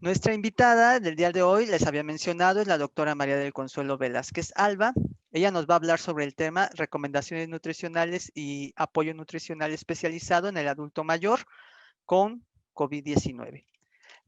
Nuestra invitada del día de hoy, les había mencionado, es la doctora María del Consuelo Velázquez Alba. Ella nos va a hablar sobre el tema recomendaciones nutricionales y apoyo nutricional especializado en el adulto mayor con COVID-19.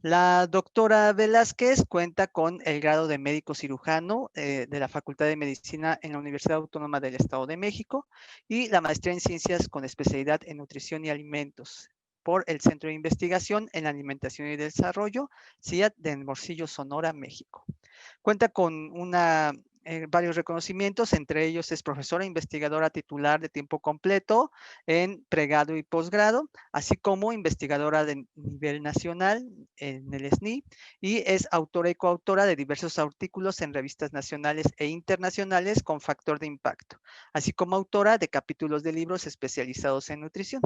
La doctora Velázquez cuenta con el grado de médico cirujano de la Facultad de Medicina en la Universidad Autónoma del Estado de México y la maestría en ciencias con especialidad en nutrición y alimentos por el Centro de Investigación en Alimentación y Desarrollo, CIAT, de Hermosillo, Sonora, México. Cuenta con varios reconocimientos, entre ellos es profesora investigadora titular de tiempo completo en pregrado y posgrado, así como investigadora de nivel nacional en el SNI, y es autora y coautora de diversos artículos en revistas nacionales e internacionales con factor de impacto, así como autora de capítulos de libros especializados en nutrición.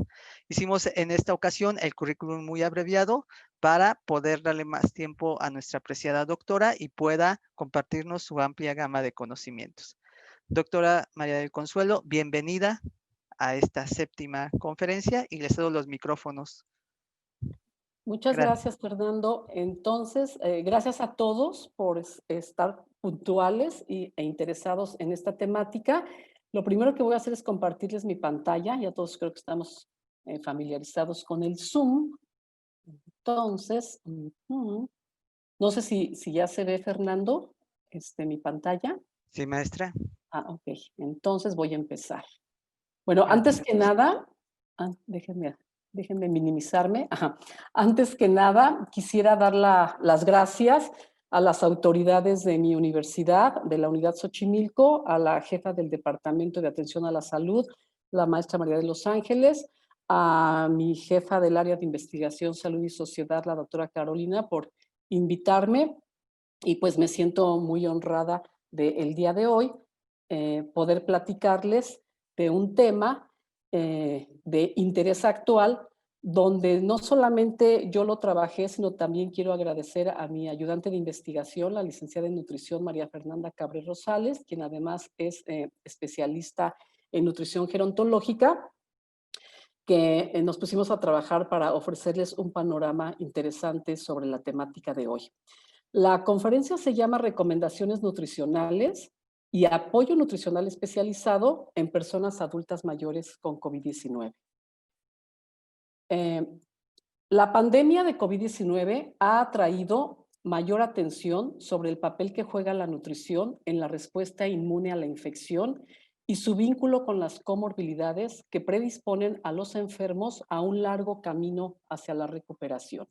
Hicimos en esta ocasión el currículum muy abreviado para poder darle más tiempo a nuestra apreciada doctora y pueda compartirnos su amplia gama de conocimientos. Doctora María del Consuelo, bienvenida a esta séptima conferencia y le cedo los micrófonos. Muchas Gracias. gracias, Fernando. Entonces, gracias a todos por estar puntuales e interesados en esta temática. Lo primero que voy a hacer es compartirles mi pantalla. Ya todos creo que estamos familiarizados con el Zoom. Entonces, no sé si ya se ve, Fernando, mi pantalla. Sí, maestra. Ok. Entonces voy a empezar. Bueno, antes que Gracias. nada, déjenme minimizarme. Ajá. Antes que nada, quisiera dar las gracias a las autoridades de mi universidad, de la Unidad Xochimilco, a la jefa del Departamento de Atención a la Salud, la maestra María de los Ángeles, a mi jefa del área de investigación, salud y sociedad, la doctora Carolina, por invitarme, y pues me siento muy honrada del día de hoy poder platicarles de un tema de interés actual, donde no solamente yo lo trabajé, sino también quiero agradecer a mi ayudante de investigación, la licenciada en nutrición María Fernanda Cabrera Rosales, quien además es especialista en nutrición gerontológica, que nos pusimos a trabajar para ofrecerles un panorama interesante sobre la temática de hoy. La conferencia se llama Recomendaciones nutricionales y apoyo nutricional especializado en personas adultas mayores con COVID-19. Eh, la pandemia de COVID-19 ha traído mayor atención sobre el papel que juega la nutrición en la respuesta inmune a la infección y su vínculo con las comorbilidades que predisponen a los enfermos a un largo camino hacia la recuperación.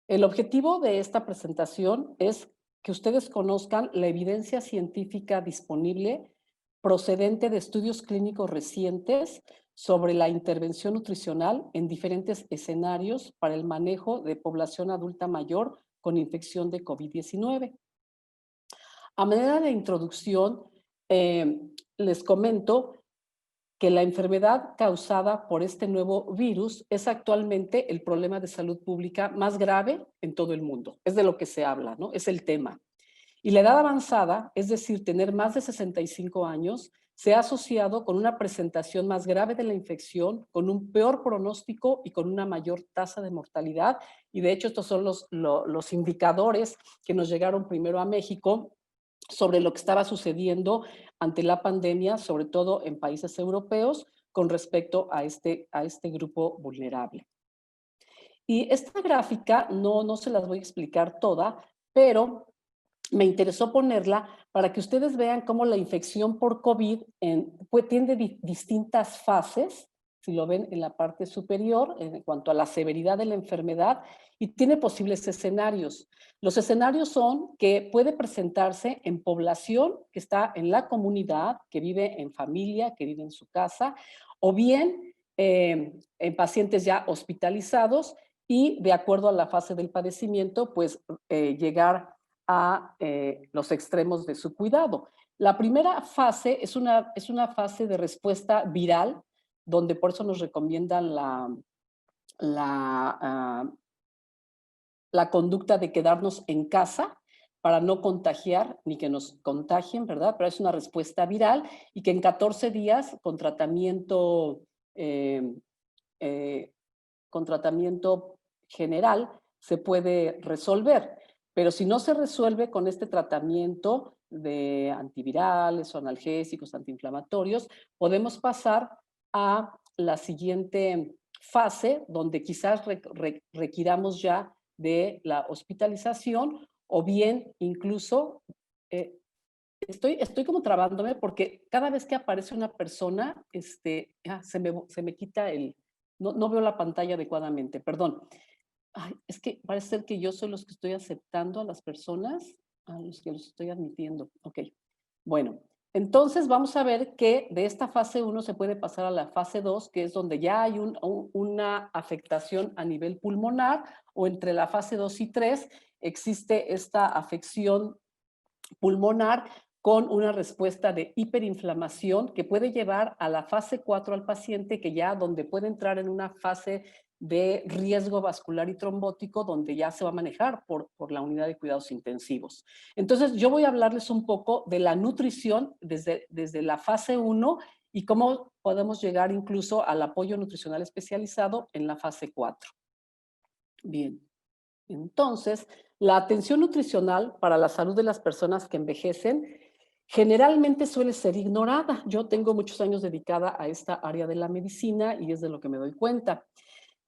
El objetivo de esta presentación es que ustedes conozcan la evidencia científica disponible procedente de estudios clínicos recientes sobre la intervención nutricional en diferentes escenarios para el manejo de población adulta mayor con infección de COVID-19. A manera de introducción, les comento que la enfermedad causada por este nuevo virus es actualmente el problema de salud pública más grave en todo el mundo. Es de lo que se habla, ¿no? Es el tema. Y la edad avanzada, es decir, tener más de 65 años, se ha asociado con una presentación más grave de la infección, con un peor pronóstico y con una mayor tasa de mortalidad. Y de hecho, estos son los indicadores que nos llegaron primero a México sobre lo que estaba sucediendo ante la pandemia, sobre todo en países europeos, con respecto a este grupo vulnerable. Y esta gráfica no se las voy a explicar toda, pero me interesó ponerla para que ustedes vean cómo la infección por COVID tiene distintas fases, si lo ven en la parte superior, en cuanto a la severidad de la enfermedad, y tiene posibles escenarios. Los escenarios son que puede presentarse en población que está en la comunidad, que vive en familia, que vive en su casa, o bien en pacientes ya hospitalizados y de acuerdo a la fase del padecimiento, pues llegar a los extremos de su cuidado. La primera fase es una fase de respuesta viral, donde por eso nos recomiendan la conducta de quedarnos en casa para no contagiar ni que nos contagien, ¿verdad? Pero es una respuesta viral y que en 14 días con tratamiento general se puede resolver. Pero si no se resuelve con este tratamiento de antivirales o analgésicos, antiinflamatorios, podemos pasar a la siguiente fase, donde quizás requiramos ya de la hospitalización o bien incluso, eh, estoy como trabándome porque cada vez que aparece una persona, se me quita no veo la pantalla adecuadamente, perdón. Ay, es que parece ser que yo soy los que estoy aceptando a las personas, a los que los estoy admitiendo. Ok. Bueno, entonces vamos a ver que de esta fase 1 se puede pasar a la fase 2, que es donde ya hay una afectación a nivel pulmonar, o entre la fase 2 y 3 existe esta afección pulmonar con una respuesta de hiperinflamación que puede llevar a la fase 4 al paciente, que ya donde puede entrar en una fase de riesgo vascular y trombótico, donde ya se va a manejar por la unidad de cuidados intensivos. Entonces, yo voy a hablarles un poco de la nutrición desde la fase 1 y cómo podemos llegar incluso al apoyo nutricional especializado en la fase 4. Bien. Entonces, la atención nutricional para la salud de las personas que envejecen generalmente suele ser ignorada. Yo tengo muchos años dedicada a esta área de la medicina y es de lo que me doy cuenta.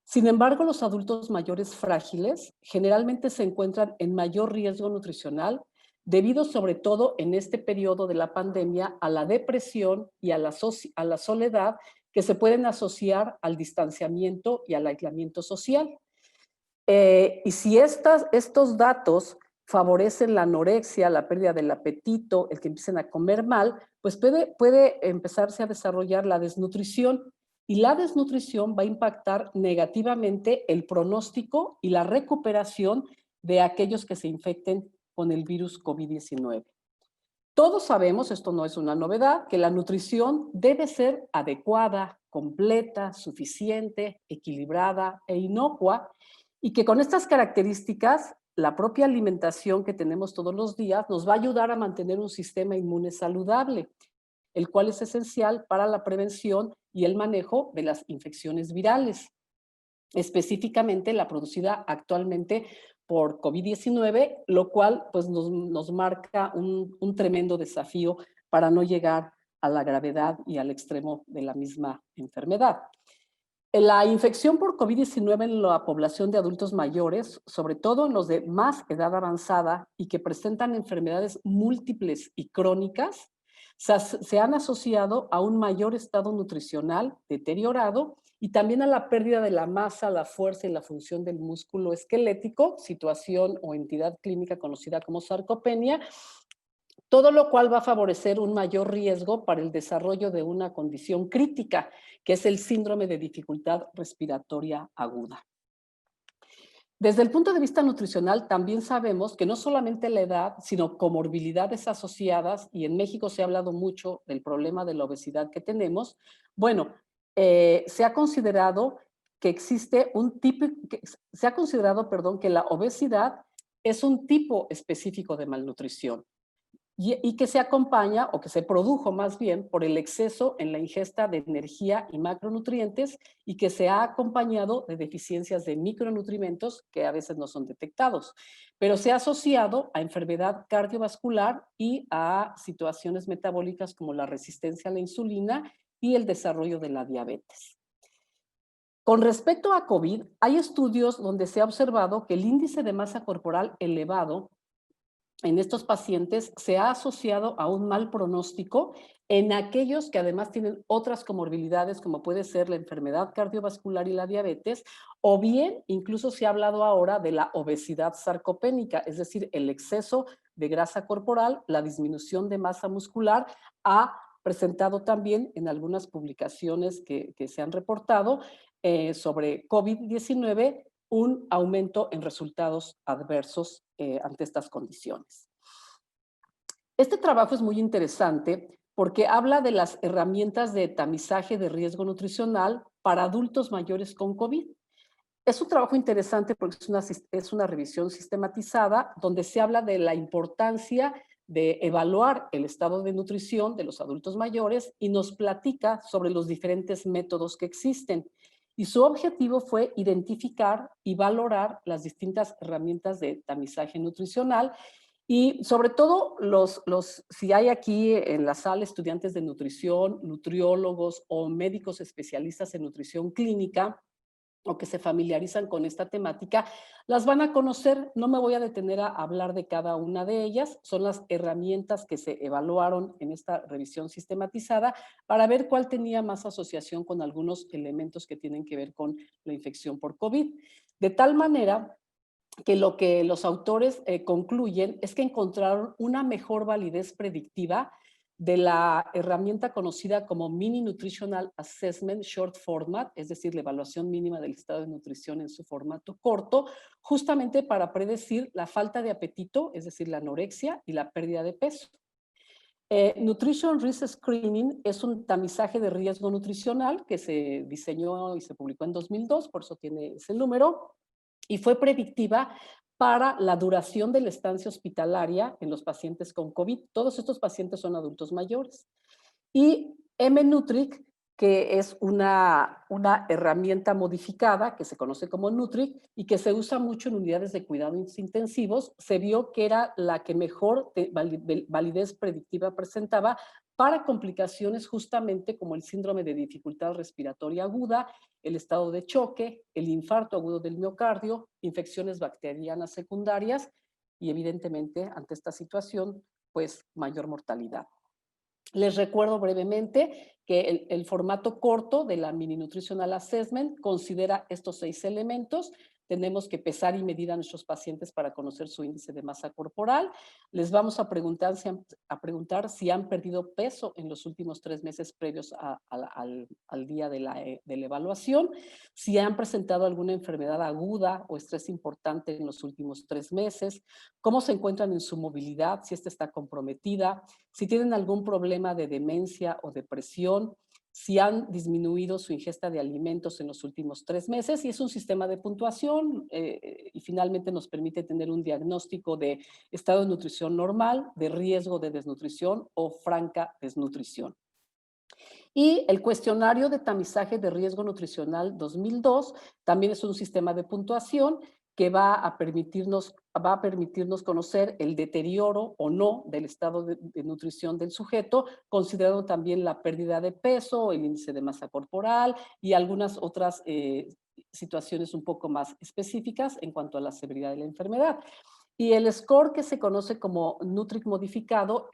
Sin embargo, los adultos mayores frágiles generalmente se encuentran en mayor riesgo nutricional debido sobre todo en este periodo de la pandemia a la depresión y a la soledad que se pueden asociar al distanciamiento y al aislamiento social. Y si estos datos favorecen la anorexia, la pérdida del apetito, el que empiecen a comer mal, pues puede empezarse a desarrollar la desnutrición. Y la desnutrición va a impactar negativamente el pronóstico y la recuperación de aquellos que se infecten con el virus COVID-19. Todos sabemos, esto no es una novedad, que la nutrición debe ser adecuada, completa, suficiente, equilibrada e inocua, y que con estas características, la propia alimentación que tenemos todos los días nos va a ayudar a mantener un sistema inmune saludable, el cual es esencial para la prevención y el manejo de las infecciones virales, específicamente la producida actualmente por COVID-19, lo cual pues, nos marca un tremendo desafío para no llegar a la gravedad y al extremo de la misma enfermedad. La infección por COVID-19 en la población de adultos mayores, sobre todo en los de más edad avanzada y que presentan enfermedades múltiples y crónicas, se han asociado a un mayor estado nutricional deteriorado y también a la pérdida de la masa, la fuerza y la función del músculo esquelético, situación o entidad clínica conocida como sarcopenia, todo lo cual va a favorecer un mayor riesgo para el desarrollo de una condición crítica, que es el síndrome de dificultad respiratoria aguda. Desde el punto de vista nutricional, también sabemos que no solamente la edad, sino comorbilidades asociadas, y en México se ha hablado mucho del problema de la obesidad que tenemos. Bueno, se ha considerado que existe un tipo, se ha considerado, perdón, que la obesidad es un tipo específico de malnutrición y que se acompaña o que se produjo más bien por el exceso en la ingesta de energía y macronutrientes y que se ha acompañado de deficiencias de micronutrientes que a veces no son detectados, pero se ha asociado a enfermedad cardiovascular y a situaciones metabólicas como la resistencia a la insulina y el desarrollo de la diabetes. Con respecto a COVID, hay estudios donde se ha observado que el índice de masa corporal elevado en estos pacientes se ha asociado a un mal pronóstico en aquellos que además tienen otras comorbilidades como puede ser la enfermedad cardiovascular y la diabetes, o bien incluso se ha hablado ahora de la obesidad sarcopénica, es decir, el exceso de grasa corporal, la disminución de masa muscular, ha presentado también en algunas publicaciones que se han reportado sobre COVID-19 un aumento en resultados adversos ante estas condiciones. Este trabajo es muy interesante porque habla de las herramientas de tamizaje de riesgo nutricional para adultos mayores con COVID. Es un trabajo interesante porque es una revisión sistematizada donde se habla de la importancia de evaluar el estado de nutrición de los adultos mayores y nos platica sobre los diferentes métodos que existen. y su objetivo fue identificar y valorar las distintas herramientas de tamizaje nutricional y sobre todo si hay aquí en la sala estudiantes de nutrición, nutriólogos o médicos especialistas en nutrición clínica, o que se familiarizan con esta temática, las van a conocer. No me voy a detener a hablar de cada una de ellas. Son las herramientas que se evaluaron en esta revisión sistematizada para ver cuál tenía más asociación con algunos elementos que tienen que ver con la infección por COVID. De tal manera que lo que los autores concluyen es que encontraron una mejor validez predictiva de la herramienta conocida como Mini Nutritional Assessment Short Format, es decir, la evaluación mínima del estado de nutrición en su formato corto, justamente para predecir la falta de apetito, es decir, la anorexia y la pérdida de peso. Nutrition Risk Screening es un tamizaje de riesgo nutricional que se diseñó y se publicó en 2002, por eso tiene ese número, y fue predictiva para la duración de la estancia hospitalaria en los pacientes con COVID. Todos estos pacientes son adultos mayores. Y MNutric, que es una herramienta modificada que se conoce como Nutric y que se usa mucho en unidades de cuidados intensivos, se vio que era la que mejor validez predictiva presentaba para complicaciones justamente como el síndrome de dificultad respiratoria aguda, el estado de choque, el infarto agudo del miocardio, infecciones bacterianas secundarias y evidentemente ante esta situación, pues mayor mortalidad. Les recuerdo brevemente que el formato corto de la Mini Nutritional Assessment considera estos 6 elementos. Tenemos que pesar y medir a nuestros pacientes para conocer su índice de masa corporal. Les vamos a preguntar si han perdido peso en los últimos 3 meses previos al día de la evaluación, si han presentado alguna enfermedad aguda o estrés importante en los últimos 3 meses, cómo se encuentran en su movilidad, si esta está comprometida, si tienen algún problema de demencia o depresión, si han disminuido su ingesta de alimentos en los últimos 3 meses, y es un sistema de puntuación y finalmente nos permite tener un diagnóstico de estado de nutrición normal, de riesgo de desnutrición o franca desnutrición. Y el cuestionario de tamizaje de riesgo nutricional 2002 también es un sistema de puntuación que va a permitirnos conocer el deterioro o no del estado de nutrición del sujeto, considerando también la pérdida de peso, el índice de masa corporal y algunas otras situaciones un poco más específicas en cuanto a la severidad de la enfermedad. Y el score que se conoce como Nutric modificado,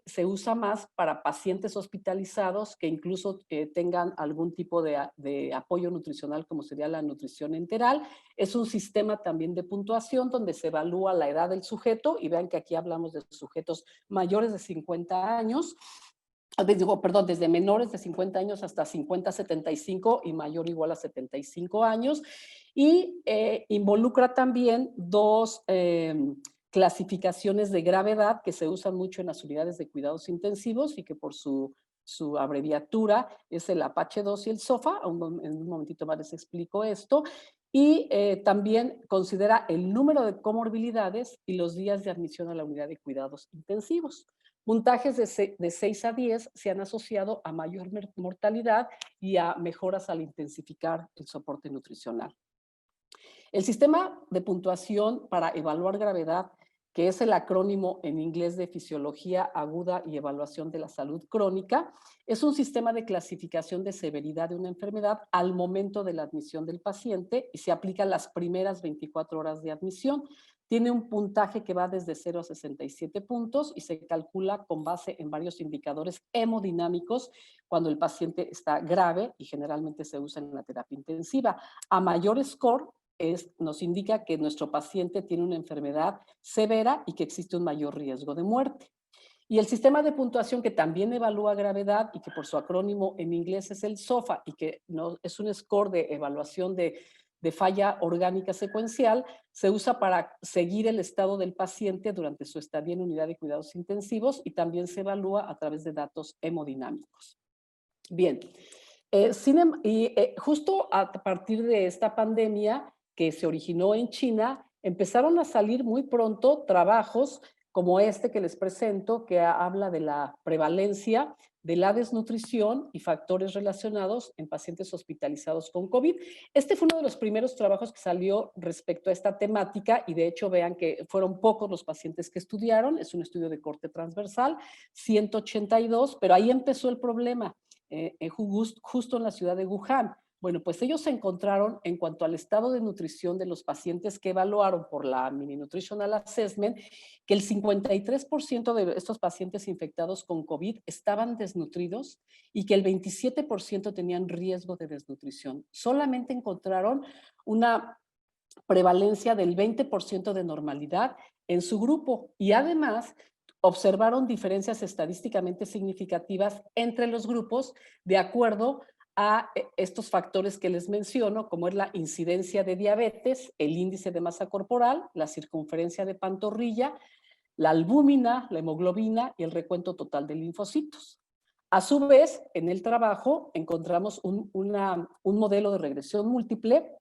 se usa más para pacientes hospitalizados que incluso tengan algún tipo de apoyo nutricional, como sería la nutrición enteral. Es un sistema también de puntuación donde se evalúa la edad del sujeto, y vean que aquí hablamos de sujetos mayores de 50 años, desde menores de 50 años hasta 50 a 75 y mayor o igual a 75 años. Y involucra también 2 clasificaciones de gravedad que se usan mucho en las unidades de cuidados intensivos y que por su abreviatura es el Apache 2 y el SOFA. En un momentito más les explico esto. Y también considera el número de comorbilidades y los días de admisión a la unidad de cuidados intensivos. Puntajes de 6 a 10 se han asociado a mayor mortalidad y a mejoras al intensificar el soporte nutricional. El sistema de puntuación para evaluar gravedad, que es el acrónimo en inglés de Fisiología Aguda y Evaluación de la Salud Crónica, es un sistema de clasificación de severidad de una enfermedad al momento de la admisión del paciente y se aplica las primeras 24 horas de admisión. Tiene un puntaje que va desde 0 a 67 puntos y se calcula con base en varios indicadores hemodinámicos cuando el paciente está grave y generalmente se usa en la terapia intensiva. A mayor score, nos indica que nuestro paciente tiene una enfermedad severa y que existe un mayor riesgo de muerte. Y el sistema de puntuación que también evalúa gravedad y que por su acrónimo en inglés es el SOFA y que es un score de evaluación de falla orgánica secuencial, se usa para seguir el estado del paciente durante su estadía en unidad de cuidados intensivos y también se evalúa a través de datos hemodinámicos. Bien, justo a partir de esta pandemia que se originó en China, empezaron a salir muy pronto trabajos como este que les presento, que habla de la prevalencia de la desnutrición y factores relacionados en pacientes hospitalizados con COVID. Este fue uno de los primeros trabajos que salió respecto a esta temática y de hecho vean que fueron pocos los pacientes que estudiaron, es un estudio de corte transversal, 182, pero ahí empezó el problema, justo en la ciudad de Wuhan. Bueno, pues ellos encontraron en cuanto al estado de nutrición de los pacientes que evaluaron por la Mini Nutritional Assessment, que el 53% de estos pacientes infectados con COVID estaban desnutridos y que el 27% tenían riesgo de desnutrición. Solamente encontraron una prevalencia del 20% de normalidad en su grupo y además observaron diferencias estadísticamente significativas entre los grupos de acuerdo a estos factores que les menciono, como es la incidencia de diabetes, el índice de masa corporal, la circunferencia de pantorrilla, la albúmina, la hemoglobina y el recuento total de linfocitos. A su vez, en el trabajo encontramos un modelo de regresión múltiple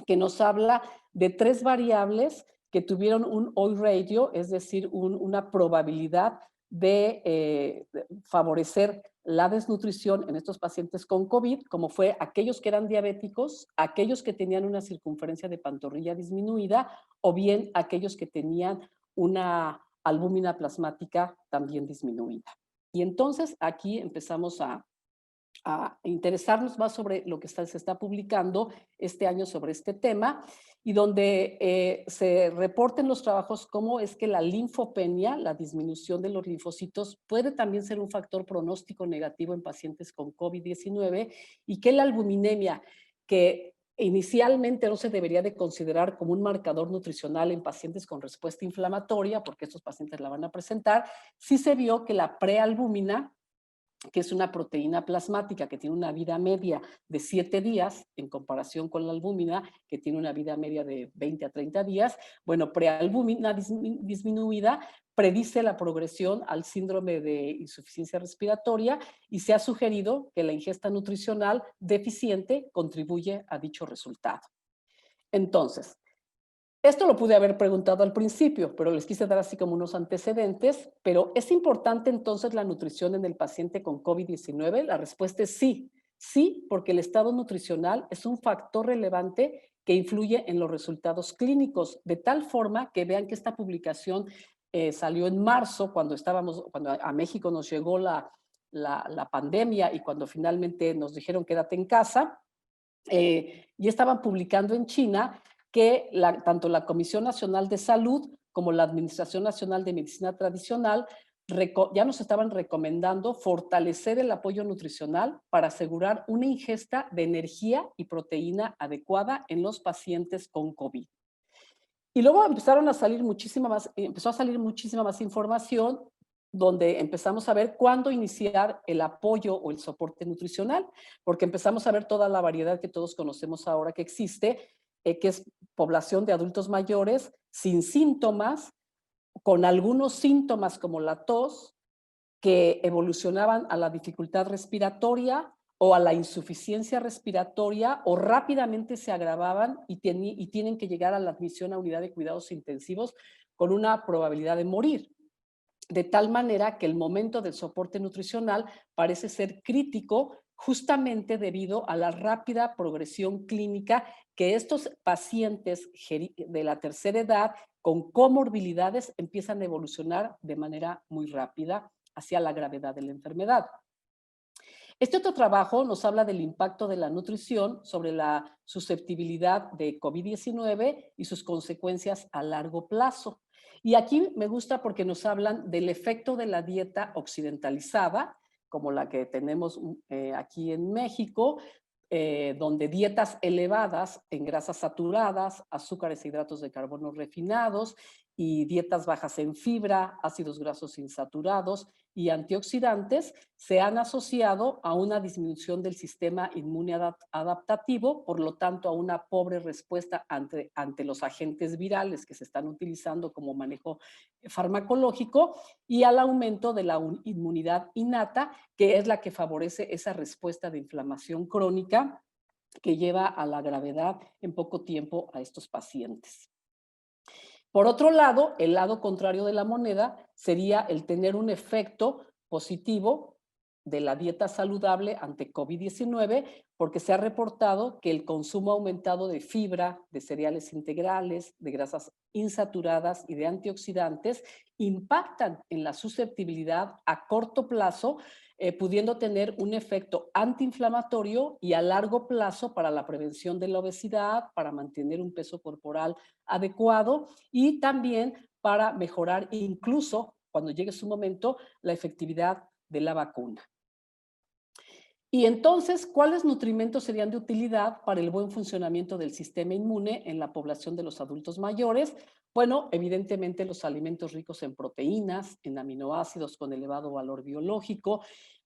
que nos habla de 3 variables que tuvieron un odds ratio, es decir, una probabilidad de favorecer la desnutrición en estos pacientes con COVID, como fue aquellos que eran diabéticos, aquellos que tenían una circunferencia de pantorrilla disminuida o bien aquellos que tenían una albúmina plasmática también disminuida. Y entonces aquí empezamos a interesarnos más sobre lo que se está publicando este año sobre este tema y donde se reporten los trabajos cómo es que la linfopenia, la disminución de los linfocitos, puede también ser un factor pronóstico negativo en pacientes con COVID-19 y que la albuminemia, que inicialmente no se debería de considerar como un marcador nutricional en pacientes con respuesta inflamatoria, porque estos pacientes la van a presentar, sí se vio que la prealbúmina, que es una proteína plasmática que tiene una vida media de 7 días en comparación con la albúmina, que tiene una vida media de 20 a 30 días. Bueno, prealbúmina disminuida predice la progresión al síndrome de insuficiencia respiratoria y se ha sugerido que la ingesta nutricional deficiente contribuye a dicho resultado. Entonces, esto lo pude haber preguntado al principio, pero les quise dar así como unos antecedentes. Pero ¿es importante entonces la nutrición en el paciente con COVID-19? La respuesta es sí. Sí, porque el estado nutricional es un factor relevante que influye en los resultados clínicos, de tal forma que vean que esta publicación salió en marzo, cuando a México nos llegó la pandemia y cuando finalmente nos dijeron quédate en casa, y estaban publicando en China que tanto la Comisión Nacional de Salud como la Administración Nacional de Medicina Tradicional ya nos estaban recomendando fortalecer el apoyo nutricional para asegurar una ingesta de energía y proteína adecuada en los pacientes con COVID. Y luego empezó a salir muchísima más información donde empezamos a ver cuándo iniciar el apoyo o el soporte nutricional, porque empezamos a ver toda la variedad que todos conocemos ahora que existe, que es población de adultos mayores sin síntomas, con algunos síntomas como la tos, que evolucionaban a la dificultad respiratoria o a la insuficiencia respiratoria o rápidamente se agravaban y tienen que llegar a la admisión a unidad de cuidados intensivos con una probabilidad de morir. De tal manera que el momento del soporte nutricional parece ser crítico justamente debido a la rápida progresión clínica que estos pacientes de la tercera edad con comorbilidades empiezan a evolucionar de manera muy rápida hacia la gravedad de la enfermedad. Este otro trabajo nos habla del impacto de la nutrición sobre la susceptibilidad de COVID-19 y sus consecuencias a largo plazo. Y aquí me gusta porque nos hablan del efecto de la dieta occidentalizada, como la que tenemos aquí en México, donde dietas elevadas en grasas saturadas, azúcares e hidratos de carbono refinados y dietas bajas en fibra, ácidos grasos insaturados y antioxidantes se han asociado a una disminución del sistema inmune adaptativo, por lo tanto a una pobre respuesta ante los agentes virales que se están utilizando como manejo farmacológico y al aumento de la inmunidad innata, que es la que favorece esa respuesta de inflamación crónica que lleva a la gravedad en poco tiempo a estos pacientes. Por otro lado, el lado contrario de la moneda sería el tener un efecto positivo de la dieta saludable ante COVID-19, porque se ha reportado que el consumo aumentado de fibra, de cereales integrales, de grasas insaturadas y de antioxidantes impactan en la susceptibilidad a corto plazo, pudiendo tener un efecto antiinflamatorio y a largo plazo para la prevención de la obesidad, para mantener un peso corporal adecuado y también para mejorar incluso, cuando llegue su momento, la efectividad de la vacuna. Y entonces, ¿cuáles nutrimentos serían de utilidad para el buen funcionamiento del sistema inmune en la población de los adultos mayores? Bueno, evidentemente los alimentos ricos en proteínas, en aminoácidos con elevado valor biológico,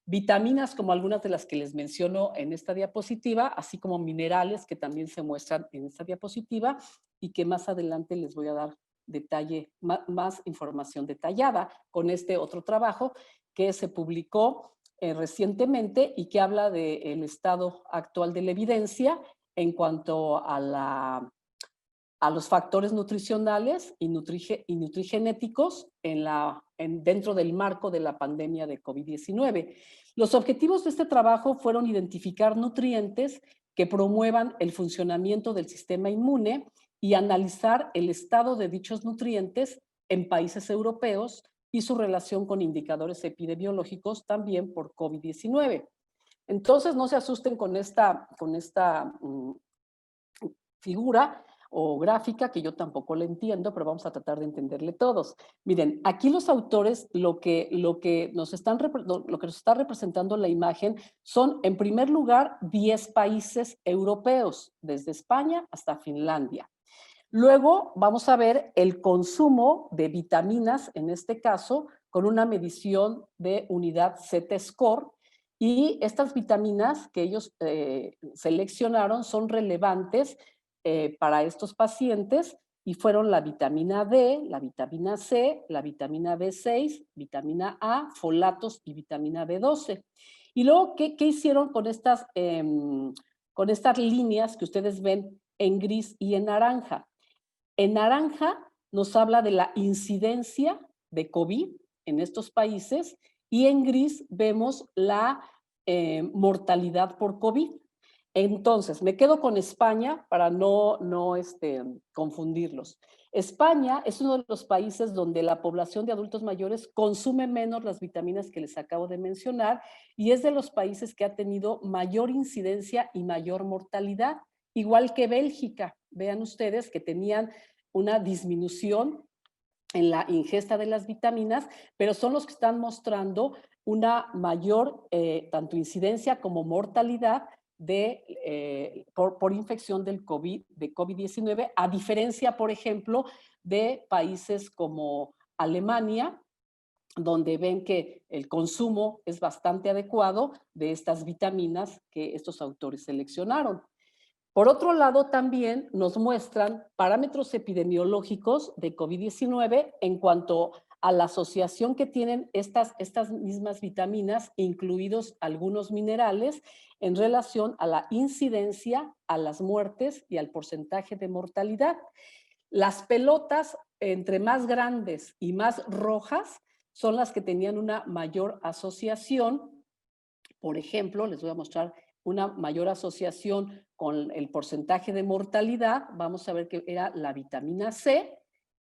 vitaminas como algunas de las que les menciono en esta diapositiva, así como minerales que también se muestran en esta diapositiva y que más adelante les voy a dar detalle, más información detallada con este otro trabajo que se publicó recientemente y que habla del estado actual de la evidencia en cuanto a los factores nutricionales y nutrigenéticos dentro del marco de la pandemia de COVID-19. Los objetivos de este trabajo fueron identificar nutrientes que promuevan el funcionamiento del sistema inmune y analizar el estado de dichos nutrientes en países europeos y su relación con indicadores epidemiológicos también por COVID-19. Entonces, no se asusten con esta figura o gráfica, que yo tampoco la entiendo, pero vamos a tratar de entenderle todos. Miren, aquí los autores lo que nos está representando la imagen son, en primer lugar, 10 países europeos, desde España hasta Finlandia. Luego vamos a ver el consumo de vitaminas, en este caso, con una medición de unidad Z-score. Y estas vitaminas que ellos seleccionaron son relevantes para estos pacientes y fueron la vitamina D, la vitamina C, la vitamina B6, vitamina A, folatos y vitamina B12. Y luego, ¿qué hicieron con estas líneas que ustedes ven en gris y en naranja? En naranja nos habla de la incidencia de COVID en estos países y en gris vemos la mortalidad por COVID. Entonces, me quedo con España para no confundirlos. España es uno de los países donde la población de adultos mayores consume menos las vitaminas que les acabo de mencionar y es de los países que ha tenido mayor incidencia y mayor mortalidad, igual que Bélgica. Vean ustedes que tenían una disminución en la ingesta de las vitaminas, pero son los que están mostrando una mayor tanto incidencia como mortalidad por infección de COVID-19, a diferencia, por ejemplo, de países como Alemania, donde ven que el consumo es bastante adecuado de estas vitaminas que estos autores seleccionaron. Por otro lado, también nos muestran parámetros epidemiológicos de COVID-19 en cuanto a la asociación que tienen estas mismas vitaminas, incluidos algunos minerales, en relación a la incidencia, a las muertes y al porcentaje de mortalidad. Las pelotas, entre más grandes y más rojas, son las que tenían una mayor asociación. Por ejemplo, les voy a mostrar una mayor asociación con el porcentaje de mortalidad. Vamos a ver que era la vitamina C,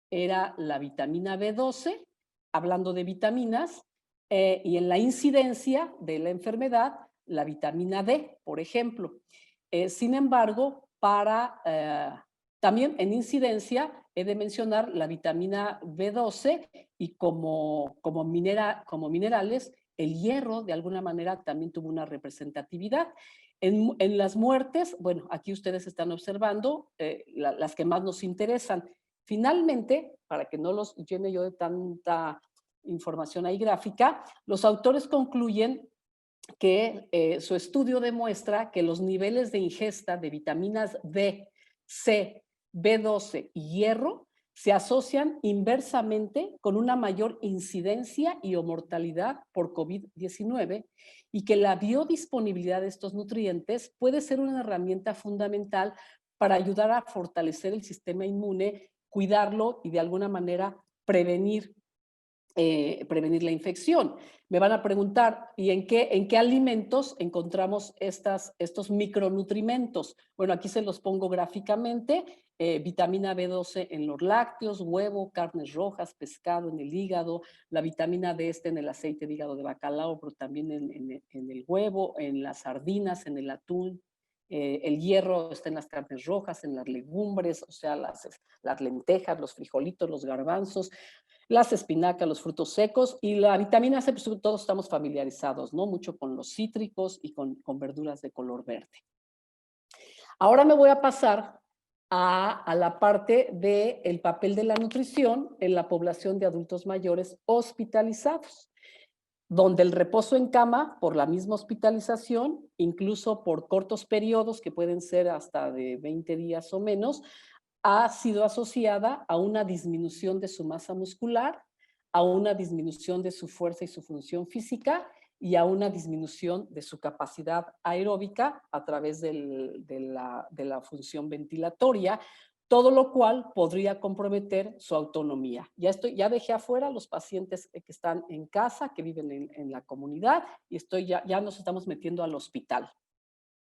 era la vitamina B12, hablando de vitaminas, y en la incidencia de la enfermedad, la vitamina D, por ejemplo. Sin embargo, también en incidencia he de mencionar la vitamina B12 y como minerales, el hierro de alguna manera también tuvo una representatividad. En las muertes, bueno, aquí ustedes están observando las que más nos interesan. Finalmente, para que no los llene yo de tanta información ahí gráfica, los autores concluyen que su estudio demuestra que los niveles de ingesta de vitaminas D, C, B12 y hierro se asocian inversamente con una mayor incidencia y o mortalidad por COVID-19 y que la biodisponibilidad de estos nutrientes puede ser una herramienta fundamental para ayudar a fortalecer el sistema inmune cuidarlo y de alguna manera prevenir la infección. Me van a preguntar, ¿y en qué alimentos encontramos estos micronutrimentos? Bueno, aquí se los pongo gráficamente. Vitamina B12 en los lácteos, huevo, carnes rojas, pescado en el hígado, la vitamina D está en el aceite de hígado de bacalao, pero también en el huevo, en las sardinas, en el atún. El hierro está en las carnes rojas, en las legumbres, o sea, las lentejas, los frijolitos, los garbanzos, las espinacas, los frutos secos y la vitamina C, pues todos estamos familiarizados, ¿no? Mucho con los cítricos y con verduras de color verde. Ahora me voy a pasar a la parte del papel de la nutrición en la población de adultos mayores hospitalizados, donde el reposo en cama por la misma hospitalización, incluso por cortos periodos que pueden ser hasta de 20 días o menos, ha sido asociada a una disminución de su masa muscular, a una disminución de su fuerza y su función física y a una disminución de su capacidad aeróbica a través de la función ventilatoria, todo lo cual podría comprometer su autonomía. Ya dejé afuera a los pacientes que están en casa, que viven en la comunidad, y ya nos estamos metiendo al hospital.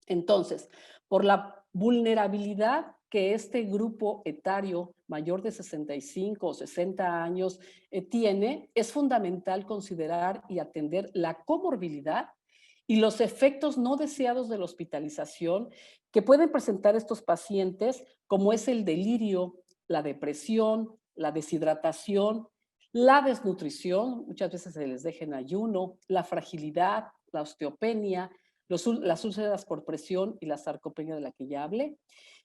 Entonces, por la vulnerabilidad que este grupo etario mayor de 65 o 60 años tiene, es fundamental considerar y atender la comorbilidad y los efectos no deseados de la hospitalización que pueden presentar estos pacientes, como es el delirio, la depresión, la deshidratación, la desnutrición, muchas veces se les deja en ayuno, la fragilidad, la osteopenia, las úlceras por presión y la sarcopenia de la que ya hablé.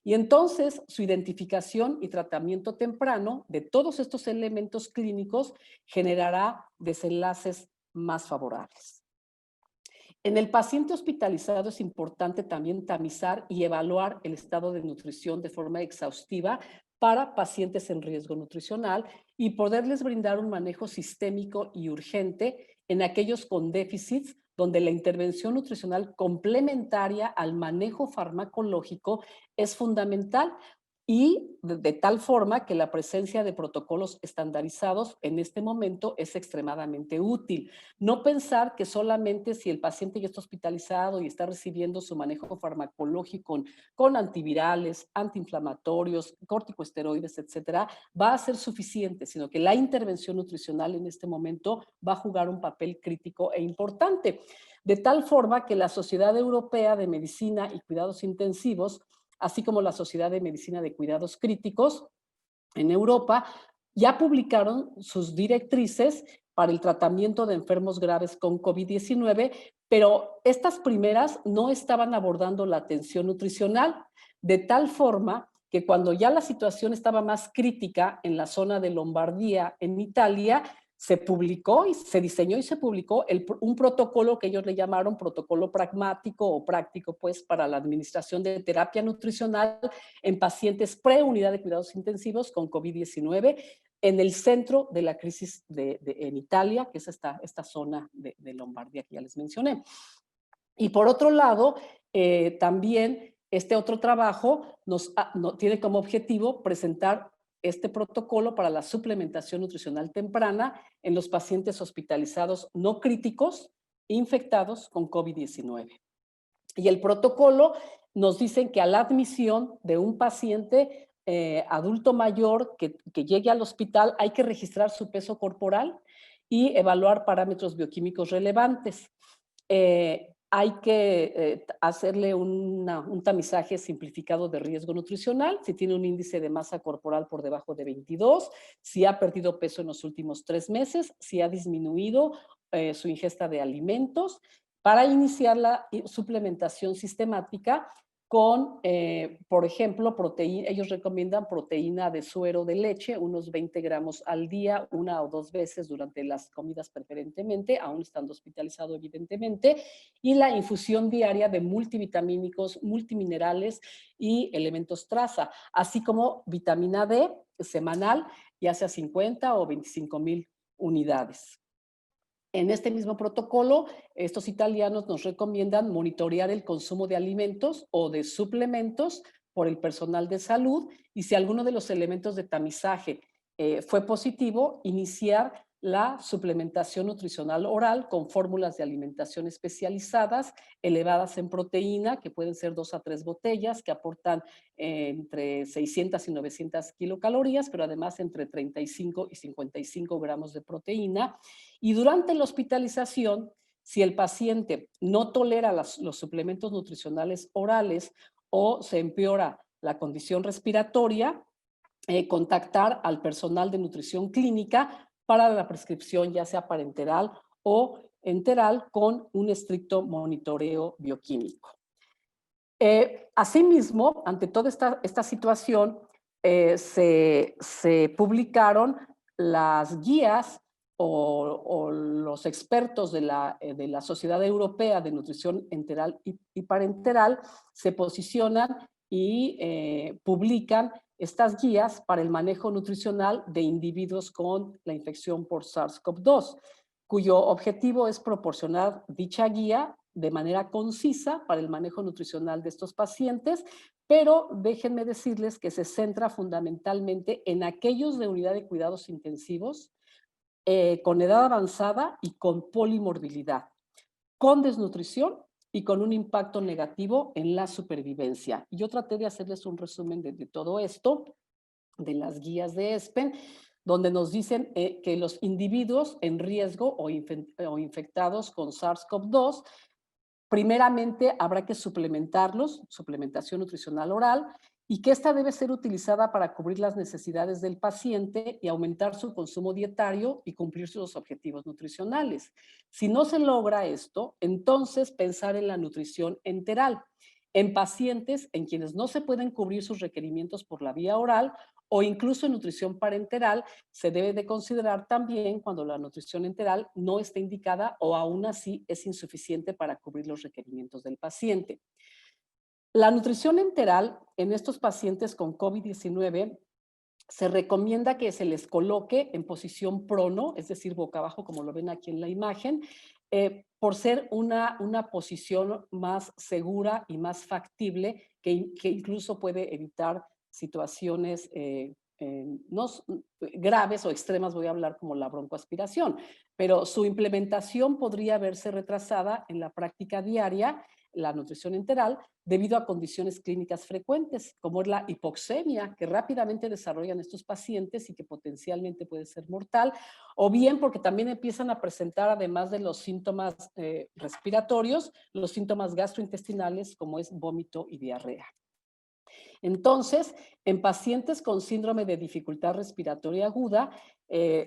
Y entonces su identificación y tratamiento temprano de todos estos elementos clínicos generará desenlaces más favorables. En el paciente hospitalizado es importante también tamizar y evaluar el estado de nutrición de forma exhaustiva para pacientes en riesgo nutricional y poderles brindar un manejo sistémico y urgente en aquellos con déficits donde la intervención nutricional complementaria al manejo farmacológico es fundamental y de tal forma que la presencia de protocolos estandarizados en este momento es extremadamente útil. No pensar que solamente si el paciente ya está hospitalizado y está recibiendo su manejo farmacológico con antivirales, antiinflamatorios, corticosteroides, etcétera, va a ser suficiente, sino que la intervención nutricional en este momento va a jugar un papel crítico e importante. De tal forma que la Sociedad Europea de Medicina y Cuidados Intensivos, así como la Sociedad de Medicina de Cuidados Críticos en Europa, ya publicaron sus directrices para el tratamiento de enfermos graves con COVID-19, pero estas primeras no estaban abordando la atención nutricional, de tal forma que cuando ya la situación estaba más crítica en la zona de Lombardía, en Italia, se publicó y se diseñó y se publicó un protocolo que ellos le llamaron protocolo pragmático o práctico, pues, para la administración de terapia nutricional en pacientes preunidad de cuidados intensivos con COVID-19 en el centro de la crisis en Italia, que es esta zona de Lombardía que ya les mencioné. Y por otro lado, también este otro trabajo tiene como objetivo presentar este protocolo para la suplementación nutricional temprana en los pacientes hospitalizados no críticos infectados con COVID-19. Y el protocolo nos dice que a la admisión de un paciente adulto mayor que llegue al hospital hay que registrar su peso corporal y evaluar parámetros bioquímicos relevantes. Hay que hacerle un tamizaje simplificado de riesgo nutricional, si tiene un índice de masa corporal por debajo de 22, si ha perdido peso en los últimos 3 meses, si ha disminuido su ingesta de alimentos, para iniciar la suplementación sistemática con, por ejemplo, ellos recomiendan proteína de suero de leche, unos 20 gramos al día, 1 o 2 veces durante las comidas preferentemente, aún estando hospitalizado evidentemente, y la infusión diaria de multivitamínicos, multiminerales y elementos traza, así como vitamina D semanal, ya sea 50 o 25,000 unidades. En este mismo protocolo, estos italianos nos recomiendan monitorear el consumo de alimentos o de suplementos por el personal de salud y si alguno de los elementos de tamizaje fue positivo, iniciar la suplementación nutricional oral con fórmulas de alimentación especializadas, elevadas en proteína, que pueden ser 2 a 3 botellas, que aportan entre 600 y 900 kilocalorías, pero además entre 35 y 55 gramos de proteína. Y durante la hospitalización, si el paciente no tolera los suplementos nutricionales orales o se empeora la condición respiratoria, contactar al personal de nutrición clínica para la prescripción ya sea parenteral o enteral con un estricto monitoreo bioquímico. Asimismo, ante toda esta situación, se publicaron las guías o los expertos de la Sociedad Europea de Nutrición Enteral y Parenteral se posicionan y publican estas guías para el manejo nutricional de individuos con la infección por SARS-CoV-2, cuyo objetivo es proporcionar dicha guía de manera concisa para el manejo nutricional de estos pacientes, pero déjenme decirles que se centra fundamentalmente en aquellos de unidad de cuidados intensivos, con edad avanzada y con polimorbilidad, con desnutrición y con un impacto negativo en la supervivencia. Y yo traté de hacerles un resumen de todo esto, de las guías de ESPEN, donde nos dicen que los individuos en riesgo o infectados con SARS-CoV-2, primeramente habrá que suplementarlos, suplementación nutricional oral, y que esta debe ser utilizada para cubrir las necesidades del paciente y aumentar su consumo dietario y cumplir sus objetivos nutricionales. Si no se logra esto, entonces pensar en la nutrición enteral, en pacientes en quienes no se pueden cubrir sus requerimientos por la vía oral o incluso en nutrición parenteral, se debe de considerar también cuando la nutrición enteral no está indicada o aún así es insuficiente para cubrir los requerimientos del paciente. La nutrición enteral en estos pacientes con COVID-19 se recomienda que se les coloque en posición prono, es decir, boca abajo, como lo ven aquí en la imagen, por ser una posición más segura y más factible, que incluso puede evitar situaciones no graves o extremas, voy a hablar como la broncoaspiración, pero su implementación podría verse retrasada en la práctica diaria, la nutrición enteral, debido a condiciones clínicas frecuentes, como es la hipoxemia, que rápidamente desarrollan estos pacientes y que potencialmente puede ser mortal, o bien porque también empiezan a presentar, además de los síntomas respiratorios, los síntomas gastrointestinales, como es vómito y diarrea. Entonces, en pacientes con síndrome de dificultad respiratoria aguda,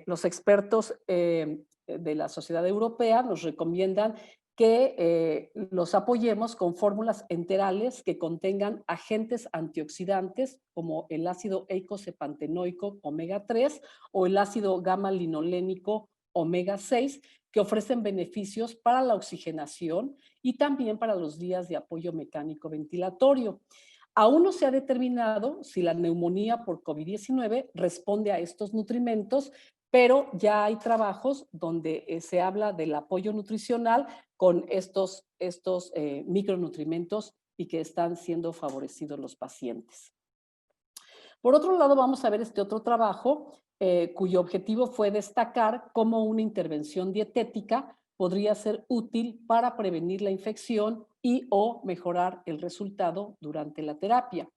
los expertos de la Sociedad Europea nos recomiendan que los apoyemos con fórmulas enterales que contengan agentes antioxidantes como el ácido eicosapantenoico omega 3 o el ácido gamma linolénico omega 6, que ofrecen beneficios para la oxigenación y también para los días de apoyo mecánico ventilatorio. Aún no se ha determinado si la neumonía por COVID-19 responde a estos nutrimentos, pero ya hay trabajos donde se habla del apoyo nutricional con estos micronutrimentos y que están siendo favorecidos los pacientes. Por otro lado, vamos a ver este otro trabajo cuyo objetivo fue destacar cómo una intervención dietética podría ser útil para prevenir la infección y o mejorar el resultado durante la terapia.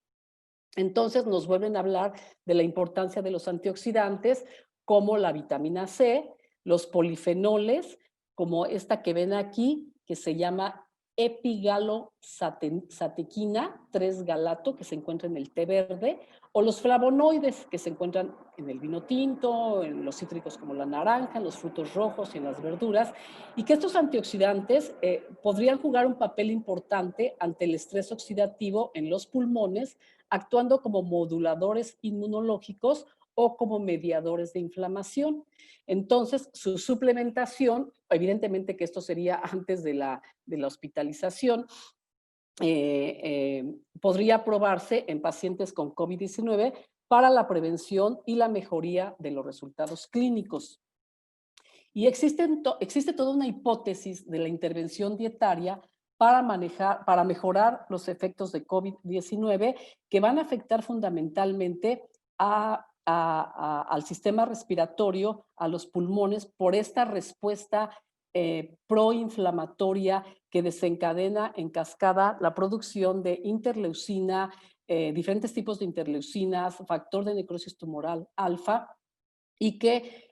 Entonces nos vuelven a hablar de la importancia de los antioxidantes como la vitamina C, los polifenoles, como esta que ven aquí, que se llama epigalosatequina 3-galato, que se encuentra en el té verde, o los flavonoides, que se encuentran en el vino tinto, en los cítricos como la naranja, en los frutos rojos y en las verduras, y que estos antioxidantes podrían jugar un papel importante ante el estrés oxidativo en los pulmones, actuando como moduladores inmunológicos o como mediadores de inflamación. Entonces, su suplementación, evidentemente que esto sería antes de la hospitalización, podría probarse en pacientes con COVID-19 para la prevención y la mejoría de los resultados clínicos. Y existe toda una hipótesis de la intervención dietaria para mejorar los efectos de COVID-19 que van a afectar fundamentalmente al sistema respiratorio, a los pulmones, por esta respuesta proinflamatoria que desencadena en cascada la producción de interleucina, diferentes tipos de interleucinas, factor de necrosis tumoral alfa, y que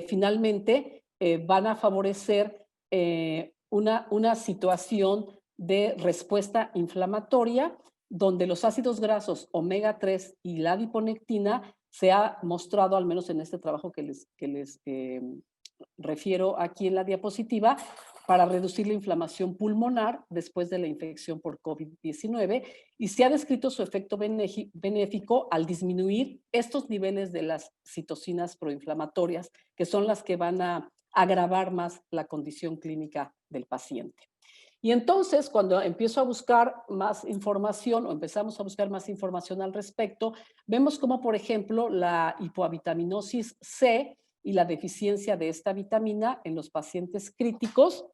finalmente van a favorecer una situación de respuesta inflamatoria donde los ácidos grasos omega 3 y la adiponectina se ha mostrado, al menos en este trabajo que les refiero aquí en la diapositiva, para reducir la inflamación pulmonar después de la infección por COVID-19 y se ha descrito su efecto benéfico al disminuir estos niveles de las citocinas proinflamatorias, que son las que van a agravar más la condición clínica del paciente. Y entonces, cuando empiezo a buscar más información o empezamos a buscar más información al respecto, vemos como, por ejemplo, la hipovitaminosis C y la deficiencia de esta vitamina en los pacientes críticos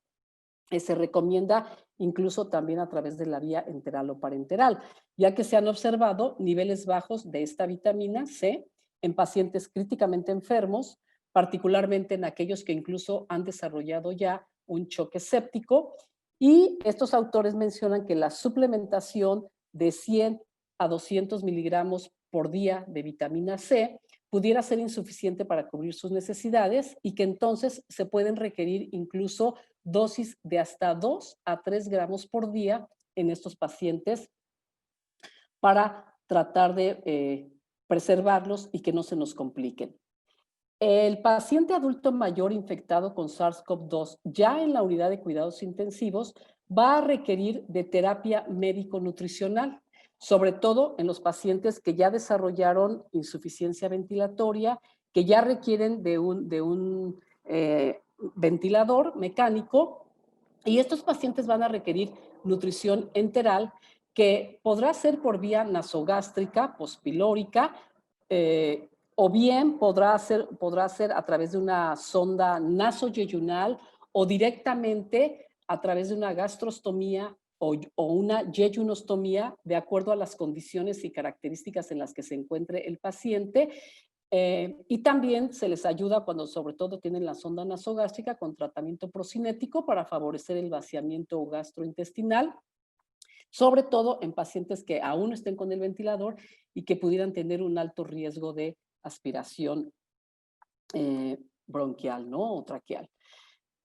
se recomienda incluso también a través de la vía enteral o parenteral, ya que se han observado niveles bajos de esta vitamina C en pacientes críticamente enfermos, particularmente en aquellos que incluso han desarrollado ya un choque séptico. Y estos autores mencionan que la suplementación de 100 a 200 miligramos por día de vitamina C pudiera ser insuficiente para cubrir sus necesidades y que entonces se pueden requerir incluso dosis de hasta 2 a 3 gramos por día en estos pacientes para tratar de preservarlos y que no se nos compliquen. El paciente adulto mayor infectado con SARS-CoV-2 ya en la unidad de cuidados intensivos va a requerir de terapia médico-nutricional, sobre todo en los pacientes que ya desarrollaron insuficiencia ventilatoria, que ya requieren de un ventilador mecánico, y estos pacientes van a requerir nutrición enteral que podrá ser por vía nasogástrica, pospilórica, o bien podrá ser a través de una sonda nasoyeyunal o directamente a través de una gastrostomía o una yeyunostomía, de acuerdo a las condiciones y características en las que se encuentre el paciente. Y también se les ayuda cuando sobre todo tienen la sonda nasogástrica con tratamiento procinético para favorecer el vaciamiento gastrointestinal, sobre todo en pacientes que aún estén con el ventilador y que pudieran tener un alto riesgo de aspiración bronquial, ¿no? O traqueal.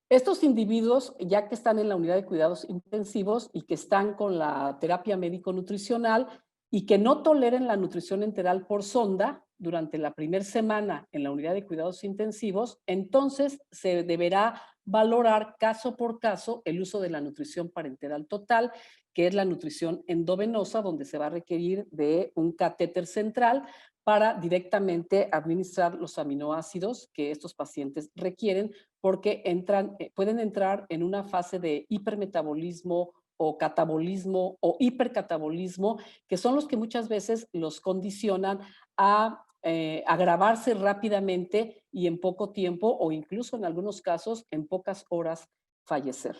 Estos individuos, ya que están en la unidad de cuidados intensivos y que están con la terapia médico-nutricional y que no toleren la nutrición enteral por sonda durante la primera semana en la unidad de cuidados intensivos, entonces se deberá valorar caso por caso el uso de la nutrición parenteral total, que es la nutrición endovenosa, donde se va a requerir de un catéter central para directamente administrar los aminoácidos que estos pacientes requieren, porque pueden entrar en una fase de hipermetabolismo o catabolismo o hipercatabolismo, que son los que muchas veces los condicionan a agravarse rápidamente y en poco tiempo, o incluso en algunos casos en pocas horas fallecer.